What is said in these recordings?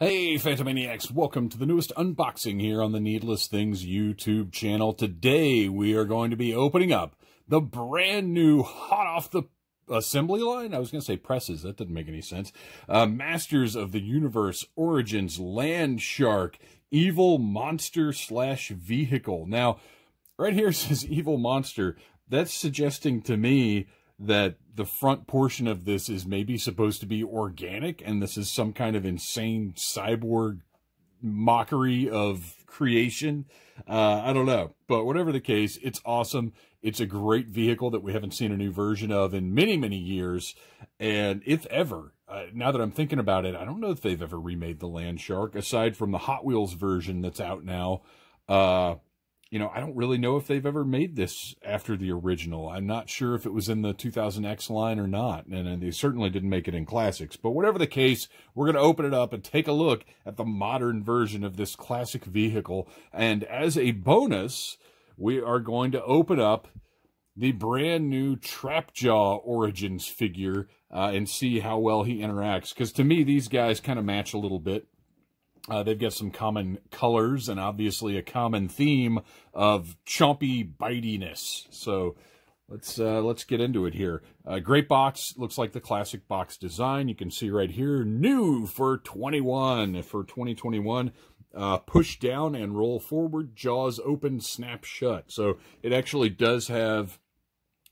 Hey Phantomaniacs, welcome to the newest unboxing here on the Needless Things YouTube channel. Today we are going to be opening up the brand new hot off the assembly line. I was going to say presses, that didn't make any sense. Masters of the Universe Origins Land Shark Evil Monster / Vehicle. Now, right here it says Evil Monster. That's suggesting to me that the front portion of this is maybe supposed to be organic, and this is some kind of insane cyborg mockery of creation. I don't know. But whatever the case, it's awesome. It's a great vehicle that we haven't seen a new version of in many, many years. And if ever, now that I'm thinking about it, I don't know if they've ever remade the Land Shark, aside from the Hot Wheels version that's out now. You know, I don't really know if they've ever made this after the original. I'm not sure if it was in the 2000X line or not, and they certainly didn't make it in Classics. But whatever the case, we're going to open it up and take a look at the modern version of this classic vehicle. And as a bonus, we are going to open up the brand new Trapjaw Origins figure and see how well he interacts. Because to me, these guys kind of match a little bit. They've got some common colors and obviously a common theme of chompy bitiness. So let's get into it here. Great box. Looks like the classic box design. You can see right here, new for 2021. Push down and roll forward, jaws open, snap shut. So it actually does have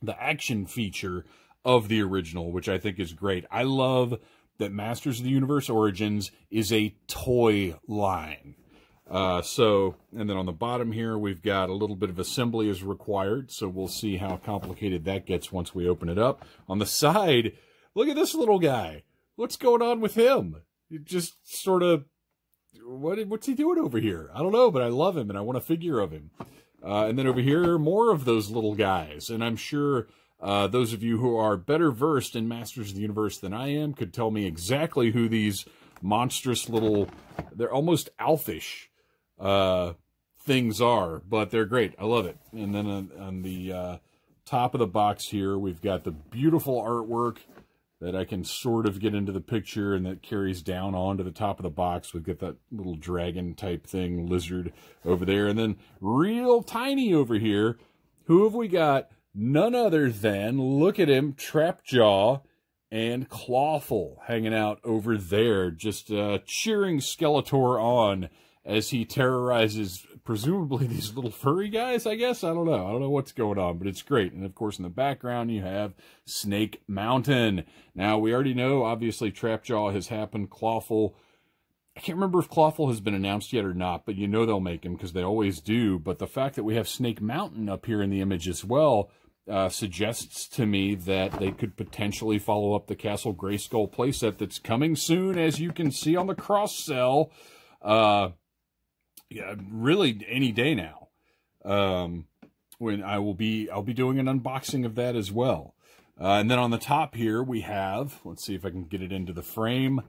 the action feature of the original, which I think is great. I love that Masters of the Universe Origins is a toy line. And then on the bottom here, we've got a little bit of assembly is required, so we'll see how complicated that gets once we open it up. On the side, look at this little guy. What's going on with him? It just sort of, what's he doing over here? I don't know, but I love him, and I want a figure of him. And then over here, more of those little guys, and I'm sure those of you who are better versed in Masters of the Universe than I am could tell me exactly who these monstrous little, they're almost elfish things are, but they're great. I love it. And then on the top of the box here, we've got the beautiful artwork that I can sort of get into the picture, and that carries down onto the top of the box. We've got that little dragon type thing, lizard over there, and then real tiny over here. Who have we got? None other than, look at him, Trapjaw and Clawful hanging out over there, just cheering Skeletor on as he terrorizes, presumably, these little furry guys, I guess? I don't know. I don't know what's going on, but it's great. And, of course, in the background, you have Snake Mountain. Now, we already know, obviously, Trapjaw has happened. Clawful, I can't remember if Clawful has been announced yet or not, but you know they'll make him because they always do. But the fact that we have Snake Mountain up here in the image as well suggests to me that they could potentially follow up the Castle Grayskull playset that's coming soon, as you can see on the cross-sell. Yeah, really any day now. When I'll be doing an unboxing of that as well. And then on the top here we have, let's see if I can get it into the frame,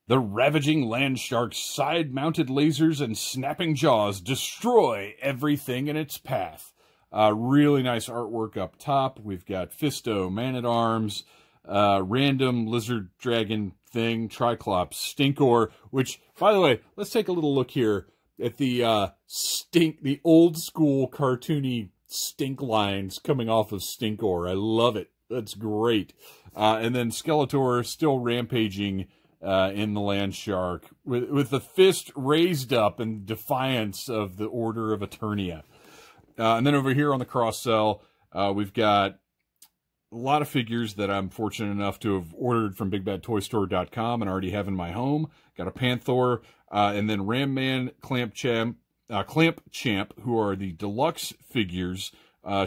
the ravaging land shark's side-mounted lasers and snapping jaws destroy everything in its path. Really nice artwork up top. We've got Fisto, Man-at-Arms, random lizard dragon thing, Triclops, Stinkor, which, by the way, let's take a little look here at the the old school cartoony stink lines coming off of Stinkor. I love it. That's great. And then Skeletor still rampaging in the Land Shark with the fist raised up in defiance of the Order of Eternia. And then over here on the cross-sell, we've got a lot of figures that I'm fortunate enough to have ordered from BigBadToyStore.com and already have in my home. Got a Panther, and then Ram Man, Clamp Champ, who are the deluxe figures,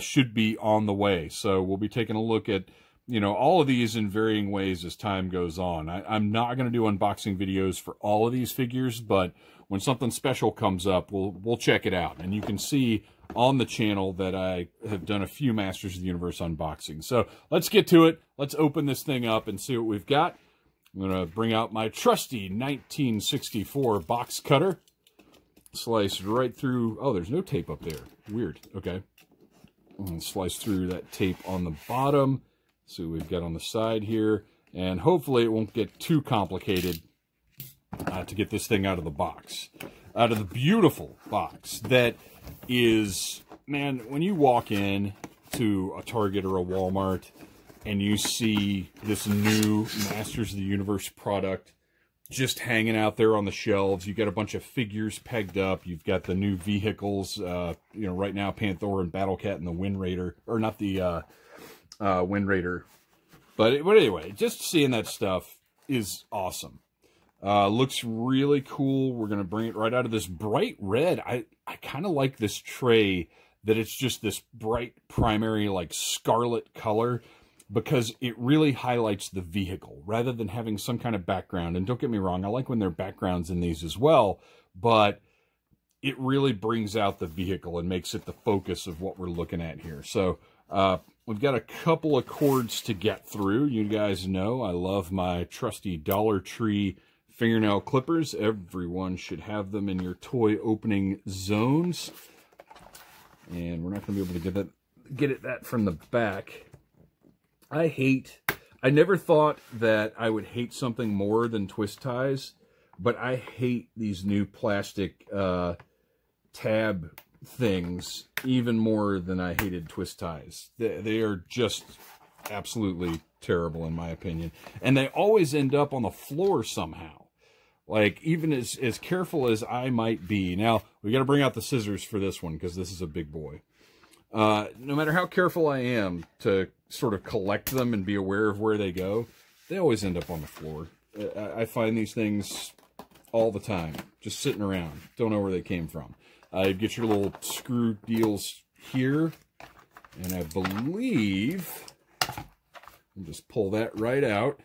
should be on the way. So we'll be taking a look at, you know, all of these in varying ways as time goes on. I'm not going to do unboxing videos for all of these figures, but when something special comes up, we'll check it out. And you can see on the channel that I have done a few Masters of the Universe unboxings. So let's get to it. Let's open this thing up and see what we've got. I'm going to bring out my trusty 1964 box cutter. Slice right through. Oh, there's no tape up there. Weird. Okay. And slice through that tape on the bottom. See what we've got on the side here. And hopefully it won't get too complicated to get this thing out of the box. Out of the beautiful box that is, man, when you walk in to a Target or a Walmart and you see this new Masters of the Universe product just hanging out there on the shelves, you've got a bunch of figures pegged up, you've got the new vehicles, you know, right now Panther and Battlecat and the Wind Raider, or not the Wind Raider, but anyway, just seeing that stuff is awesome. Looks really cool. We're going to bring it right out of this bright red. I kind of like this tray, that it's just this bright primary, like scarlet color, because it really highlights the vehicle rather than having some kind of background. And don't get me wrong, I like when there are backgrounds in these as well, but it really brings out the vehicle and makes it the focus of what we're looking at here. So we've got a couple of cords to get through. You guys know I love my trusty Dollar Tree fingernail clippers. Everyone should have them in your toy opening zones. And we're not going to be able to get that from the back. I never thought that I would hate something more than twist ties, but I hate these new plastic tab things even more than I hated twist ties. They are just absolutely terrible in my opinion. And they always end up on the floor somehow. Like, even as careful as I might be. Now, we got to bring out the scissors for this one because this is a big boy. No matter how careful I am to sort of collect them and be aware of where they go, they always end up on the floor. I find these things all the time, just sitting around. Don't know where they came from. You get your little screw deals here, and I believe, I'll just pull that right out.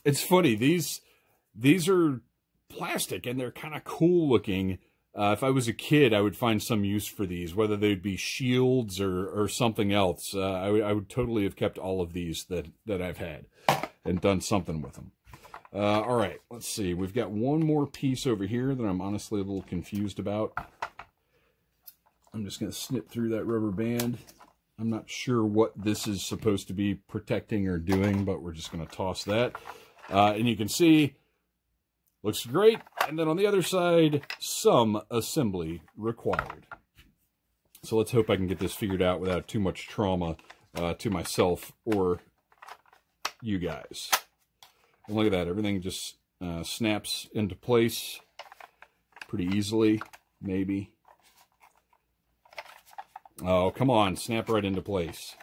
It's funny, these are plastic, and they're kind of cool looking. If I was a kid, I would find some use for these, whether they'd be shields or something else. I would totally have kept all of these that I've had and done something with them. All right, let's see. We've got one more piece over here that I'm honestly a little confused about. I'm just going to snip through that rubber band. I'm not sure what this is supposed to be protecting or doing, but we're just going to toss that. And you can see, looks great. And then on the other side, some assembly required. So let's hope I can get this figured out without too much trauma to myself or you guys. And look at that, everything just snaps into place pretty easily, maybe. Oh, come on, snap right into place.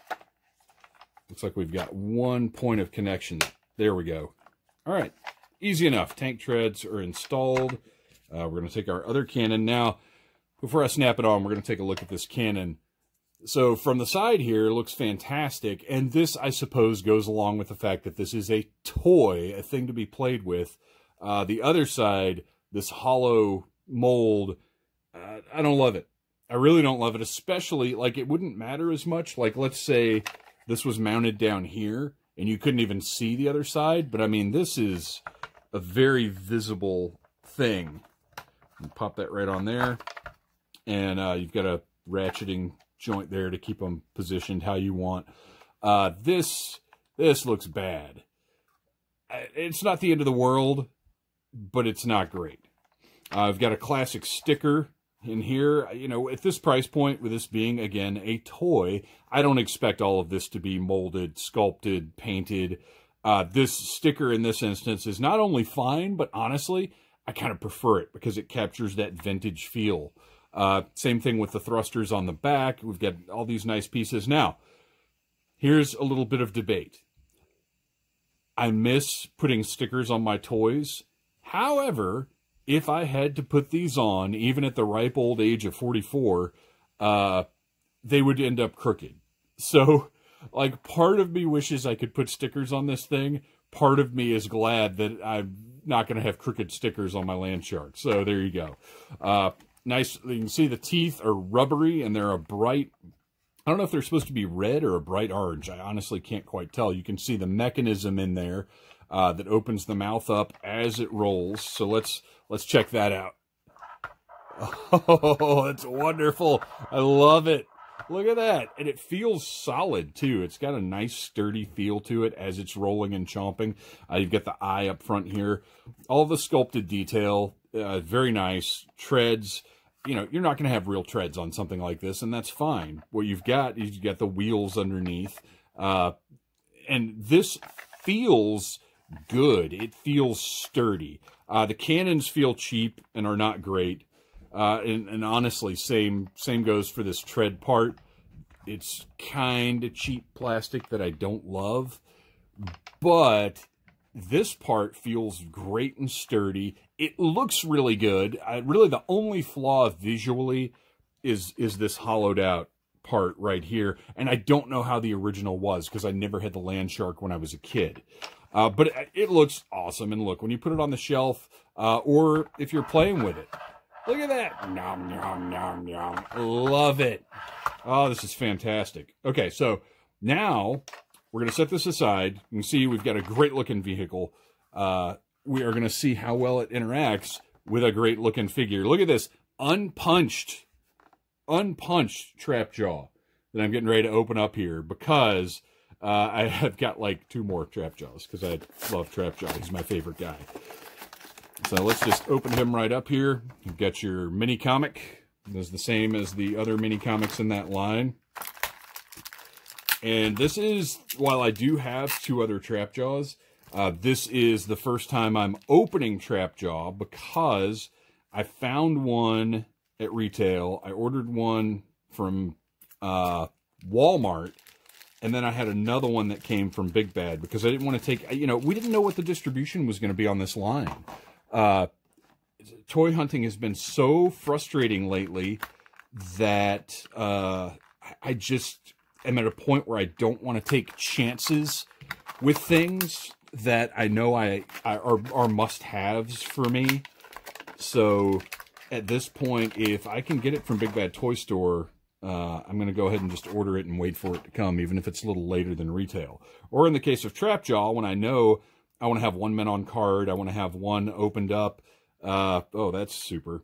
Looks like we've got one point of connection. There we go. All right, easy enough. Tank treads are installed. We're going to take our other cannon. Now, before I snap it on, we're going to take a look at this cannon. So from the side here, it looks fantastic. And this, I suppose, goes along with the fact that this is a toy, a thing to be played with. The other side, this hollow mold, I don't love it. I really don't love it, especially, like, it wouldn't matter as much. Like, let's say this was mounted down here, and you couldn't even see the other side. But, I mean, this is a very visible thing. You pop that right on there. And you've got a ratcheting joint there to keep them positioned how you want. This looks bad. It's not the end of the world, but it's not great. I've got a classic sticker in here. You know, at this price point, with this being, again, a toy, I don't expect all of this to be molded, sculpted, painted. This sticker in this instance is not only fine, but honestly, I kind of prefer it because it captures that vintage feel. Same thing with the thrusters on the back. We've got all these nice pieces. Now, here's a little bit of debate. I miss putting stickers on my toys. However, if I had to put these on, even at the ripe old age of 44, they would end up crooked. So, like, part of me wishes I could put stickers on this thing. Part of me is glad that I'm not going to have crooked stickers on my land shark. So, there you go. Nice. You can see the teeth are rubbery, and they're a bright, I don't know if they're supposed to be red or a bright orange. I honestly can't quite tell. You can see the mechanism in there that opens the mouth up as it rolls. So let's check that out. Oh, that's wonderful. I love it. Look at that. And it feels solid, too. It's got a nice, sturdy feel to it as it's rolling and chomping. You've got the eye up front here. All the sculpted detail, very nice. Treads. You know, you're not going to have real treads on something like this, and that's fine. What you've got is you've got the wheels underneath. And this feels good. It feels sturdy. The cannons feel cheap and are not great. And honestly, same goes for this tread part. It's kind of cheap plastic that I don't love, but this part feels great and sturdy. It looks really good. Really, the only flaw visually is this hollowed out part right here, and I don't know how the original was because I never had the land shark when I was a kid. But it looks awesome, and look, when you put it on the shelf, or if you're playing with it, look at that. Nom, nom, nom, nom. Love it. Oh, this is fantastic. Okay, so now we're going to set this aside. You can see we've got a great-looking vehicle. We are going to see how well it interacts with a great-looking figure. Look at this unpunched trap jaw that I'm getting ready to open up here because I have got like 2 more trap jaws because I love trap jaw. He's my favorite guy. So let's just open him right up here. You've got your mini comic. It's the same as the other mini comics in that line. And this is, while I do have 2 other trap jaws, this is the first time I'm opening trap jaw because I found one at retail. I ordered one from Walmart, and then I had another one that came from Big Bad because I didn't want to take, you know, we didn't know what the distribution was going to be on this line. Toy hunting has been so frustrating lately that I just am at a point where I don't want to take chances with things that I know are must-haves for me. So at this point, if I can get it from Big Bad Toy Store, I'm going to go ahead and just order it and wait for it to come, even if it's a little later than retail. Or in the case of Trapjaw, when I know I want to have 1 men on card, I want to have 1 opened up. Oh, that's super.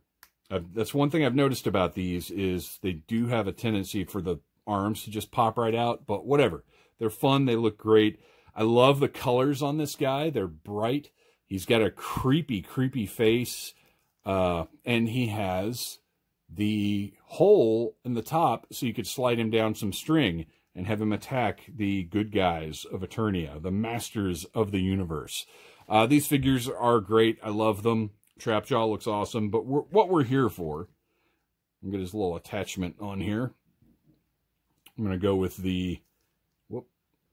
That's one thing I've noticed about these is they do have a tendency for the arms to just pop right out, but whatever. They're fun. They look great. I love the colors on this guy. They're bright. He's got a creepy, creepy face, and he has the hole in the top so you could slide him down some string and have him attack the good guys of Eternia, the masters of the universe. These figures are great. I love them. Trapjaw looks awesome, but what we're here for, I'm going to get his little attachment on here. I'm going to go with the, whoop,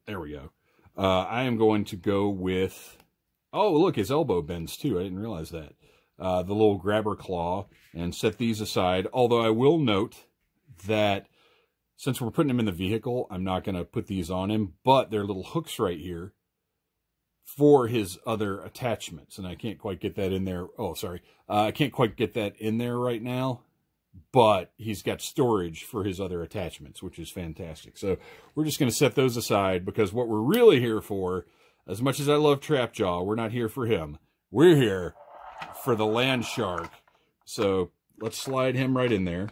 there we go. I am going to go with, oh, look, his elbow bends too. I didn't realize that. The little grabber claw, and set these aside. Although I will note that since we're putting him in the vehicle, I'm not going to put these on him, but there are little hooks right here for his other attachments, and I can't quite get that in there. Oh, sorry. I can't quite get that in there right now, but he's got storage for his other attachments, which is fantastic. So we're just going to set those aside because what we're really here for, as much as I love Trapjaw, we're not here for him. We're here for the land shark. So let's slide him right in there.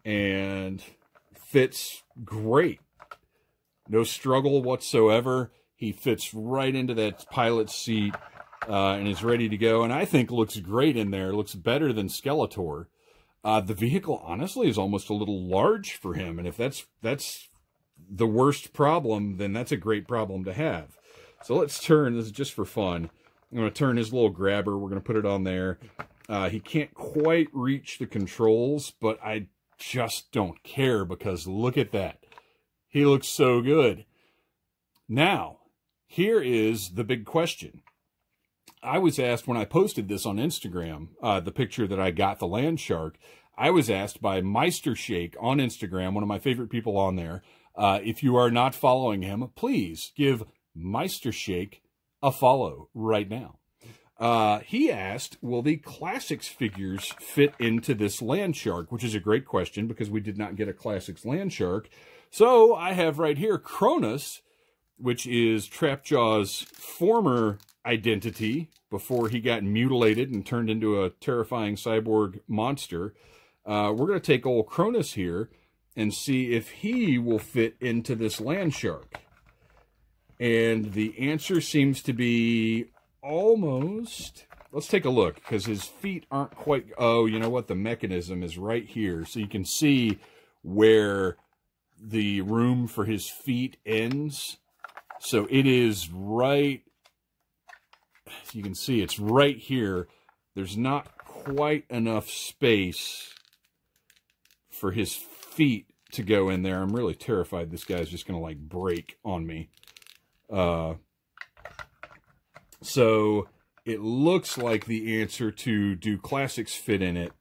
And fits great. No struggle whatsoever. He fits right into that pilot's seat and is ready to go. And I think looks great in there. Looks better than Skeletor. The vehicle, honestly, is almost a little large for him. And if that's the worst problem, then that's a great problem to have. So let's turn. This is just for fun. I'm going to turn his little grabber. We're going to put it on there. He can't quite reach the controls, but I just don't care because look at that. He looks so good. Now, here is the big question. I was asked when I posted this on Instagram, the picture that I got the land shark, I was asked by Meister Shake on Instagram, one of my favorite people on there, if you are not following him, please give Meister Shake a follow right now. He asked, will the Classics figures fit into this land shark? Which is a great question because we did not get a Classics land shark. So I have right here Cronus, which is Trapjaw's former identity before he got mutilated and turned into a terrifying cyborg monster. We're going to take old Cronus here, and see if he will fit into this land shark. And the answer seems to be almost. Let's take a look, because his feet aren't quite... Oh, you know what? The mechanism is right here. So you can see where the room for his feet ends. So it is right... You can see it's right here. There's not quite enough space for his feet to go in there. I'm really terrified this guy's just going to, like, break on me. So it looks like the answer to do classics fit in it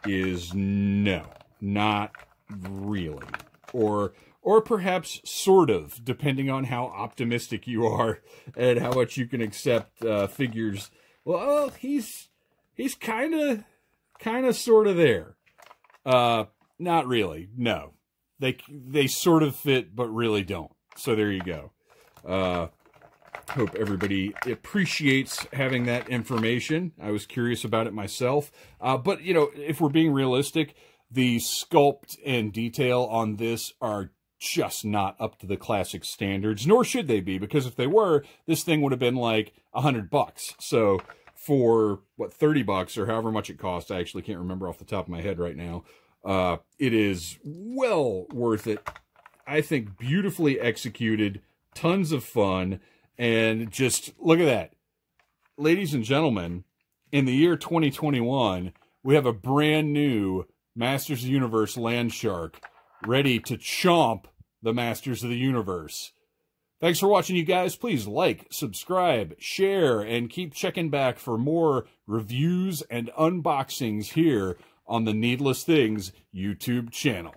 is no, not really. Or perhaps sort of, depending on how optimistic you are and how much you can accept figures. Well, he's kind of sort of there. Not really. No. They sort of fit, but really don't. So there you go. Hope everybody appreciates having that information. I was curious about it myself. But, you know, if we're being realistic, the sculpt and detail on this are just not up to the classic standards, nor should they be, because if they were, this thing would have been like $100. So for, what, $30 or however much it cost, I actually can't remember off the top of my head right now, it is well worth it. I think beautifully executed, tons of fun, and just look at that. Ladies and gentlemen, in the year 2021, we have a brand new Masters of the Universe land shark ready to chomp the Masters of the Universe. Thanks for watching, you guys. Please like, subscribe, share, and keep checking back for more reviews and unboxings here on the Needless Things YouTube channel.